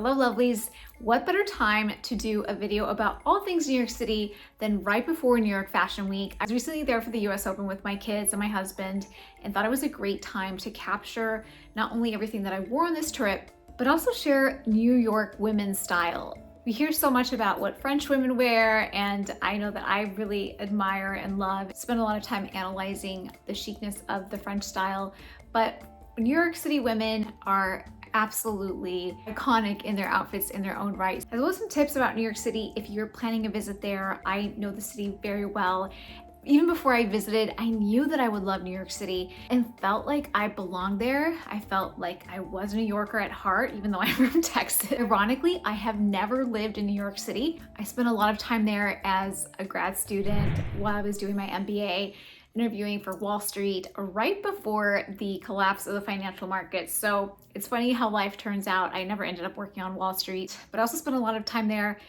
Hello lovelies, what better time to do a video about all things New York City than right before New York Fashion Week. I was recently there for the US Open with my kids and my husband and thought it was a great time to capture not only everything that I wore on this trip, but also share New York women's style. We hear so much about what French women wear, and I know that I really admire and love. Spend a lot of time analyzing the chicness of the French style, but New York City women are absolutely iconic in their outfits in their own right. As well as some tips about New York City if you're planning a visit there. I know the city very well. Even before I visited, I knew that I would love New York City and felt like I belonged there. I felt like I was a New Yorker at heart, even though I'm from Texas. Ironically, I have never lived in New York City. I spent a lot of time there as a grad student while I was doing my MBA, interviewing for Wall Street right before the collapse of the financial markets. So it's funny how life turns out. I never ended up working on Wall Street, but I also spent a lot of time there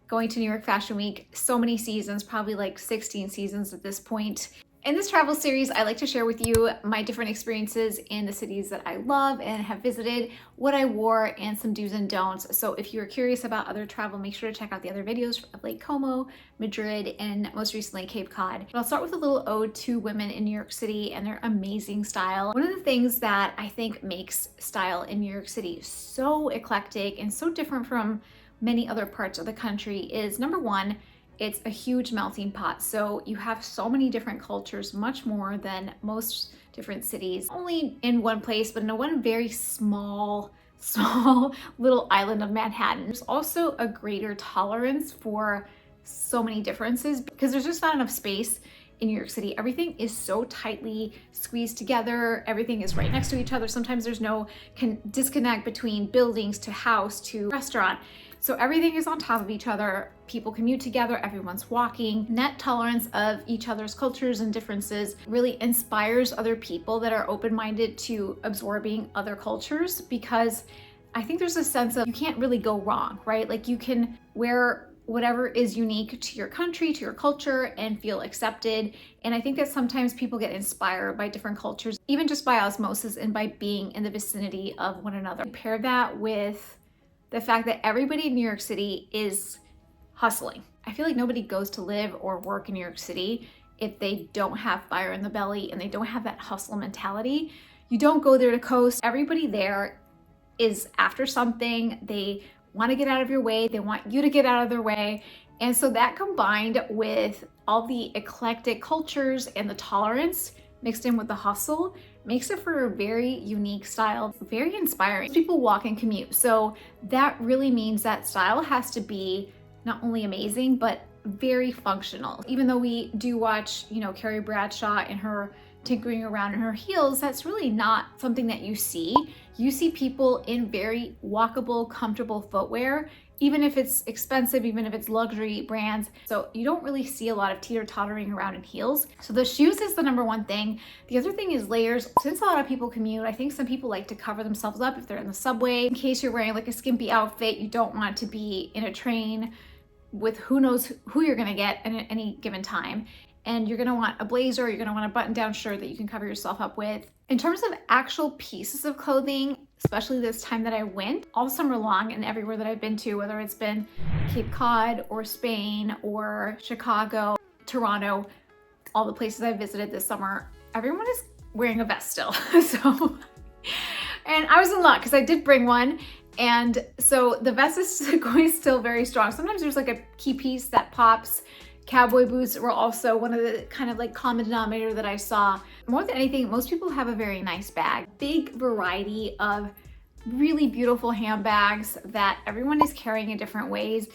going to New York Fashion Week. So many seasons, probably like 16 seasons at this point. In this travel series, I like to share with you my different experiences in the cities that I love and have visited, what I wore, and some do's and don'ts. So if you're curious about other travel, make sure to check out the other videos of Lake Como, Madrid, and most recently Cape Cod. But I'll start with a little ode to women in New York City and their amazing style. One of the things that I think makes style in New York City so eclectic and so different from many other parts of the country is, number one, it's a huge melting pot. So you have so many different cultures, much more than most different cities, only in one place, but in one very small little island of Manhattan. There's also a greater tolerance for so many differences because there's just not enough space in New York City. Everything is so tightly squeezed together. Everything is right next to each other. Sometimes there's no disconnect between buildings to house to restaurant. So everything is on top of each other. People commute together, everyone's walking. Net tolerance of each other's cultures and differences really inspires other people that are open-minded to absorbing other cultures, because I think there's a sense of you can't really go wrong, right? Like you can wear whatever is unique to your country, to your culture, and feel accepted. And I think that sometimes people get inspired by different cultures, even just by osmosis and by being in the vicinity of one another. Pair that with the fact that everybody in New York City is hustling. I feel like nobody goes to live or work in New York City if they don't have fire in the belly and they don't have that hustle mentality. You don't go there to coast. Everybody there is after something. They want to get out of your way. They want you to get out of their way. And so that combined with all the eclectic cultures and the tolerance mixed in with the hustle makes it for a very unique style, very inspiring. People walk and commute. So that really means that style has to be not only amazing, but very functional. Even though we do watch, Carrie Bradshaw and her tinkering around in her heels, that's really not something that you see. You see people in very walkable, comfortable footwear, even if it's expensive, even if it's luxury brands. So you don't really see a lot of teeter-tottering around in heels. So the shoes is the number one thing. The other thing is layers. Since a lot of people commute, I think some people like to cover themselves up if they're in the subway. In case you're wearing like a skimpy outfit, you don't want to be in a train with who knows who you're gonna get at any given time. And you're gonna want a blazer, you're gonna want a button-down shirt that you can cover yourself up with. In terms of actual pieces of clothing, especially this time that I went, all summer long and everywhere that I've been to, whether it's been Cape Cod or Spain or Chicago, Toronto, all the places I visited this summer, everyone is wearing a vest still. And I was in luck because I did bring one. And so the vest is going still very strong. Sometimes there's like a key piece that pops. Cowboy boots were also one of the kind of like common denominator that I saw. More than anything, most people have a very nice bag. Big variety of really beautiful handbags that everyone is carrying in different ways,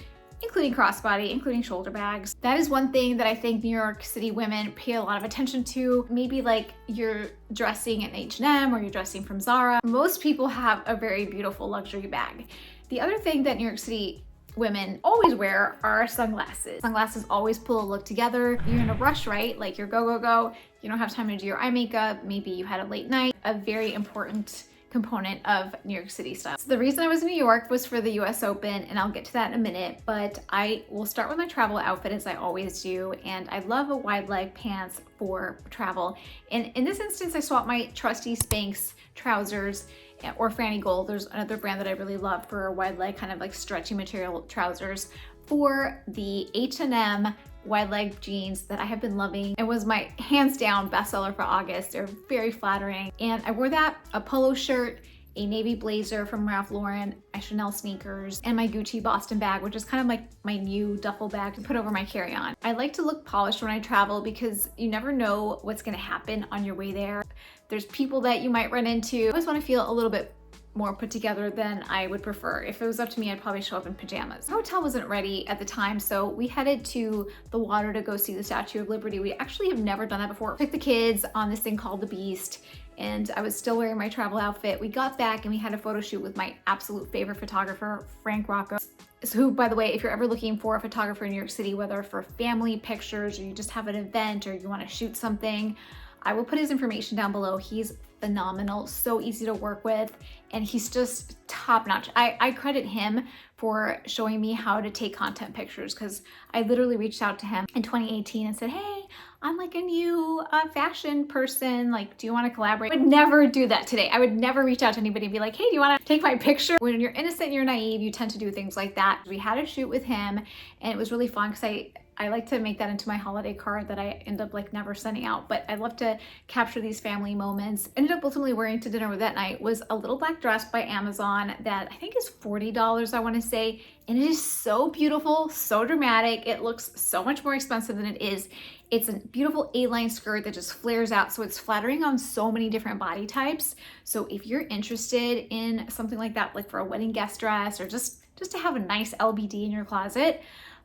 including crossbody, including shoulder bags. That is one thing that I think New York City women pay a lot of attention to. Maybe like you're dressing in H&M or you're dressing from Zara. Most people have a very beautiful luxury bag. The other thing that New York City women always wear are sunglasses. Sunglasses always pull a look together. You're in a rush, right? Like you're go. You don't have time to do your eye makeup. Maybe you had a late night. A very important component of New York City style. So the reason I was in New York was for the US Open, and I'll get to that in a minute, but I will start with my travel outfit as I always do. And I love a wide leg pants for travel. And in this instance, I swapped my trusty Spanx trousers or Franny Gold. There's another brand that I really love for wide leg, kind of like stretchy material trousers, for the H&M wide leg jeans that I have been loving. It was my hands down bestseller for August. They're very flattering. And I wore that, a polo shirt, a navy blazer from Ralph Lauren, my Chanel sneakers, and my Gucci Boston bag, which is kind of like my new duffel bag to put over my carry-on. I like to look polished when I travel because you never know what's gonna happen on your way there. There's people that you might run into. I always wanna feel a little bit more put together than I would prefer. If it was up to me, I'd probably show up in pajamas. The hotel wasn't ready at the time, so we headed to the water to go see the Statue of Liberty. We actually have never done that before. Took the kids on this thing called the Beast, and I was still wearing my travel outfit. We got back and we had a photo shoot with my absolute favorite photographer, Rocco, who, by the way, if you're ever looking for a photographer in New York City, whether for family pictures or you just have an event or you want to shoot something, I will put his information down below. He's phenomenal, so easy to work with, and he's just top notch. I credit him for showing me how to take content pictures, because I literally reached out to him in 2018 and said, hey, I'm like a new fashion person, like, do you want to collaborate? I would never do that today. I would never reach out to anybody and be like, hey, do you want to take my picture? When you're innocent and you're naive, you tend to do things like that. We had a shoot with him and it was really fun because I like to make that into my holiday card that I end up like never sending out, but I love to capture these family moments. Ended up ultimately wearing to dinner with that night was a little black dress by Amazon that I think is $40, I want to say, and it is so beautiful, so dramatic. It looks so much more expensive than it is. It's a beautiful A-line skirt that just flares out, so it's flattering on so many different body types. So if you're interested in something like that, like for a wedding guest dress or just to have a nice LBD in your closet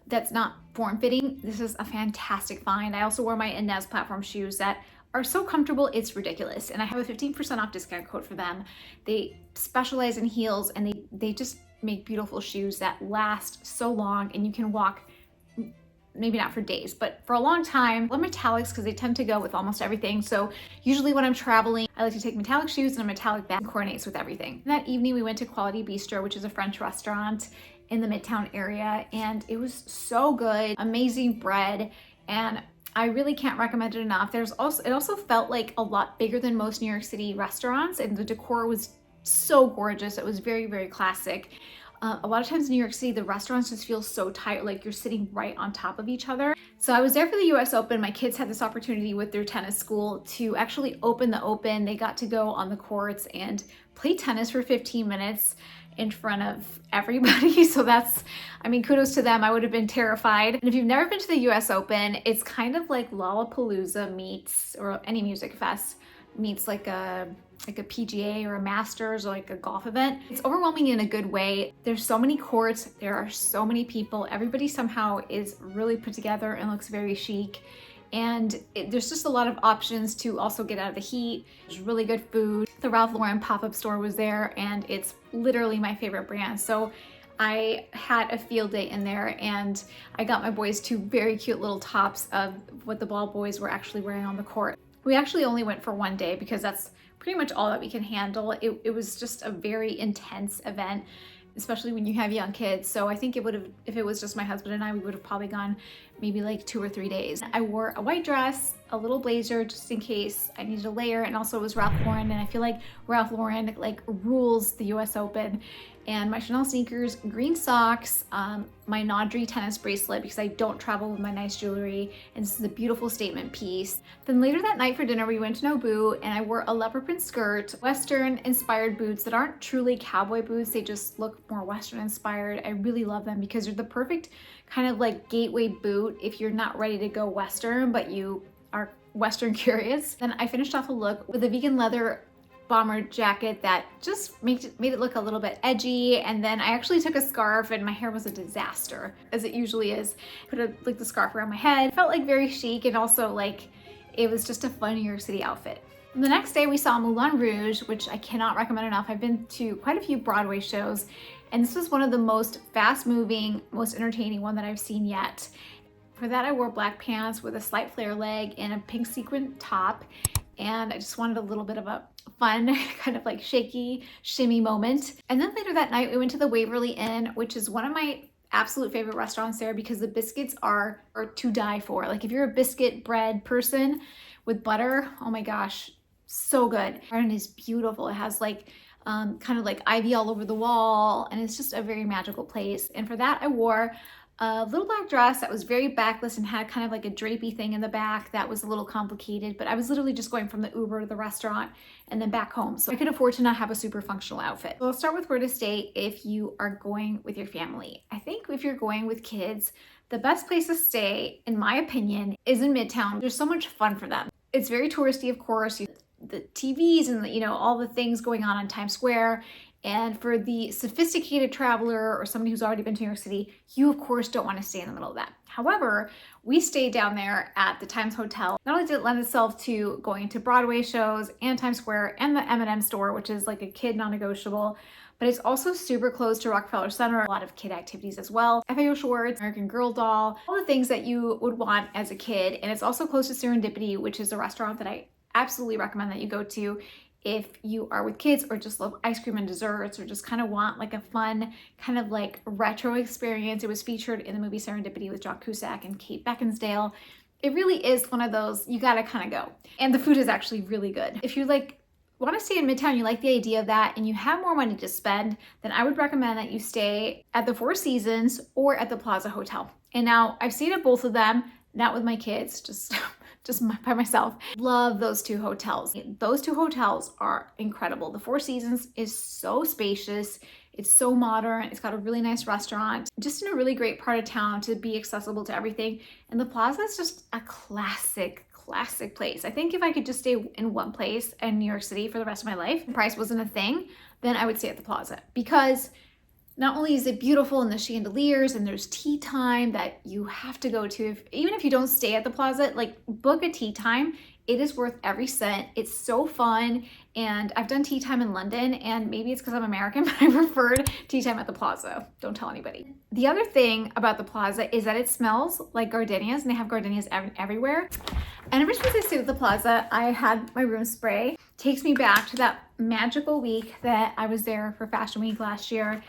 that's not form-fitting, this is a fantastic find. I also wore my Inez platform shoes that are so comfortable, it's ridiculous. And I have a 15% off discount code for them. They specialize in heels and they just make beautiful shoes that last so long and you can walk, maybe not for days, but for a long time. I love metallics because they tend to go with almost everything. So usually when I'm traveling, I like to take metallic shoes and a metallic bag. It coordinates with everything. And that evening we went to Quality Bistro, which is a French restaurant in the Midtown area, and it was so good. Amazing bread, and I really can't recommend it enough. It also felt like a lot bigger than most New York City restaurants, and the decor was so gorgeous. It was very, very classic. A lot of times in New York City, the restaurants just feel so tight, like you're sitting right on top of each other. So I was there for the US Open. My kids had this opportunity with their tennis school to actually open the Open. They got to go on the courts and play tennis for 15 minutes in front of everybody. So that's, I mean, kudos to them. I would have been terrified. And if you've never been to the US Open, it's kind of like Lollapalooza meets, or any music fest meets like a PGA or a Masters or like a golf event. It's overwhelming in a good way. There's so many courts, there are so many people. Everybody somehow is really put together and looks very chic. And there's just a lot of options to also get out of the heat. There's really good food. The Ralph Lauren pop-up store was there and it's literally my favorite brand. So I had a field day in there and I got my boys two very cute little tops of what the ball boys were actually wearing on the court. We actually only went for one day because that's pretty much all that we can handle. It was just a very intense event, especially when you have young kids. So I think it would have, if it was just my husband and I, we would have probably gone maybe like 2 or 3 days. I wore a white dress, a little blazer just in case I needed a layer, and also it was Ralph Lauren, and I feel like Ralph Lauren like rules the US Open. And my Chanel sneakers, green socks, my Naudry tennis bracelet because I don't travel with my nice jewelry, and this is a beautiful statement piece. Then later that night for dinner we went to Nobu and I wore a leopard print skirt, Western inspired boots that aren't truly cowboy boots, they just look more Western inspired. I really love them because they're the perfect kind of like gateway boot if you're not ready to go Western but you are Western curious. Then I finished off a look with a vegan leather bomber jacket that just made it look a little bit edgy, and then I actually took a scarf and my hair was a disaster, as it usually is. Put like the scarf around my head. Felt like very chic, and also like it was just a fun New York City outfit. And the next day we saw Moulin Rouge, which I cannot recommend enough. I've been to quite a few Broadway shows, and this was one of the most fast-moving, most entertaining one that I've seen yet. For that I wore black pants with a slight flare leg and a pink sequin top, and I just wanted a little bit of a fun kind of like shaky shimmy moment. And then later that night we went to the Waverly Inn, which is one of my absolute favorite restaurants there because the biscuits are to die for. Like if you're a biscuit bread person with butter, oh my gosh, so good. The garden is beautiful. It has like kind of like ivy all over the wall, and it's just a very magical place. And for that, I wore a little black dress that was very backless and had kind of like a drapey thing in the back that was a little complicated, but I was literally just going from the Uber to the restaurant and then back home. So I could afford to not have a super functional outfit. So I'll start with where to stay if you are going with your family. I think if you're going with kids, the best place to stay, in my opinion, is in Midtown. There's so much fun for them. It's very touristy, of course. The TVs and all the things going on in Times Square. And for the sophisticated traveler or somebody who's already been to New York City, you of course don't want to stay in the middle of that. However, we stayed down there at the Times Hotel. Not only did it lend itself to going to Broadway shows and Times Square and the M&M store, which is like a kid non-negotiable, but it's also super close to Rockefeller Center. A lot of kid activities as well. FAO Schwartz, American Girl doll, all the things that you would want as a kid. And it's also close to Serendipity, which is a restaurant that I absolutely recommend that you go to if you are with kids or just love ice cream and desserts or just kind of want like a fun kind of like retro experience. It was featured in the movie Serendipity with John Cusack and Kate Beckinsdale. It really is one of those, you gotta kind of go. And the food is actually really good. If you want to stay in Midtown, you like the idea of that, and you have more money to spend, then I would recommend that you stay at the Four Seasons or at the Plaza Hotel. And now I've stayed at both of them, not with my kids, just by myself. Love those two hotels. Those two hotels are incredible. The Four Seasons is so spacious. It's so modern. It's got a really nice restaurant, just in a really great part of town to be accessible to everything. And the Plaza is just a classic place. I think if I could just stay in one place in New York City for the rest of my life, and price wasn't a thing, then I would stay at the Plaza, because not only is it beautiful and the chandeliers and there's tea time that you have to go to. Even if you don't stay at the Plaza, book a tea time. It is worth every cent. It's so fun. And I've done tea time in London, and maybe it's because I'm American, but I preferred tea time at the Plaza. Don't tell anybody. The other thing about the Plaza is that it smells like gardenias, and they have gardenias everywhere. And ever since I stayed at the Plaza, I had my room spray. Takes me back to that magical week that I was there for Fashion Week last year.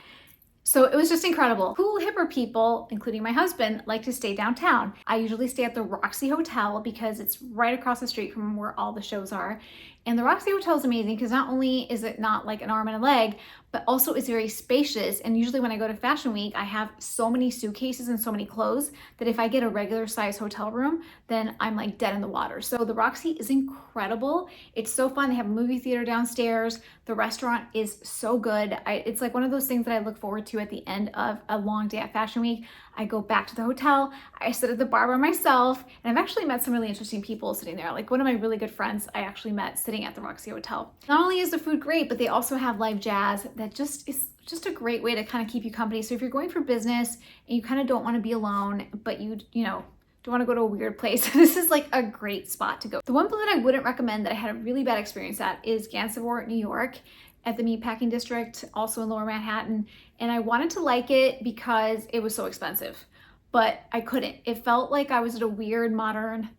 So it was just incredible. Cool, hipper people, including my husband, like to stay downtown. I usually stay at the Roxy Hotel because it's right across the street from where all the shows are. And the Roxy Hotel is amazing because not only is it not like an arm and a leg, but also it's very spacious. And usually when I go to Fashion Week, I have so many suitcases and so many clothes that if I get a regular size hotel room, then I'm like dead in the water. So the Roxy is incredible. It's so fun. They have a movie theater downstairs. The restaurant is so good. It's like one of those things that I look forward to at the end of a long day at Fashion Week. I go back to the hotel, I sit at the bar by myself, and I've actually met some really interesting people sitting there. Like one of my really good friends I actually met sitting at the Roxy Hotel. Not only is the food great, but they also have live jazz that just is just a great way to kind of keep you company. So if you're going for business and you kind of don't want to be alone, but you don't want to go to a weird place, this is like a great spot to go. The one that I wouldn't recommend that I had a really bad experience at is Gansevoort, New York, at the Meatpacking District, also in Lower Manhattan. And I wanted to like it because it was so expensive, but I couldn't. It felt like I was at a weird modern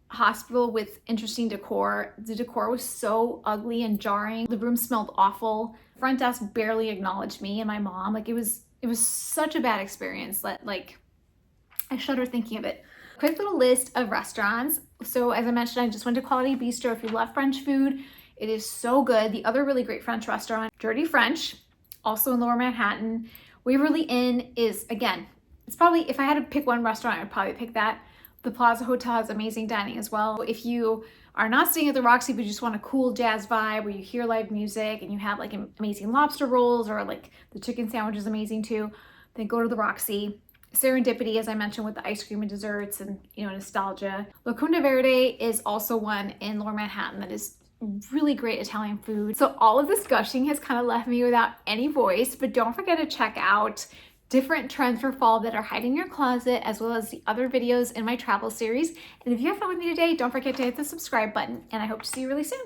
hospital with interesting decor. The decor was so ugly and jarring. The room smelled awful. Front desk barely acknowledged me and my mom. It was such a bad experience that I shudder thinking of it. Quick little list of restaurants. So as I mentioned, I just went to Quality Bistro. If you love French food, it is so good. The other really great French restaurant, Dirty French, also in Lower Manhattan. Waverly Inn is, again, it's probably, if I had to pick one restaurant, I'd probably pick that. The Plaza Hotel has amazing dining as well. If you are not staying at the Roxy, but you just want a cool jazz vibe where you hear live music and you have like amazing lobster rolls, or like the chicken sandwich is amazing too, then go to the Roxy. Serendipity, as I mentioned, with the ice cream and desserts and nostalgia. La Cunda Verde is also one in Lower Manhattan that is really great Italian food. So all of this gushing has kind of left me without any voice, but don't forget to check out different trends for fall that are hiding in your closet, as well as the other videos in my travel series. And if you have fun with me today, don't forget to hit the subscribe button, and I hope to see you really soon.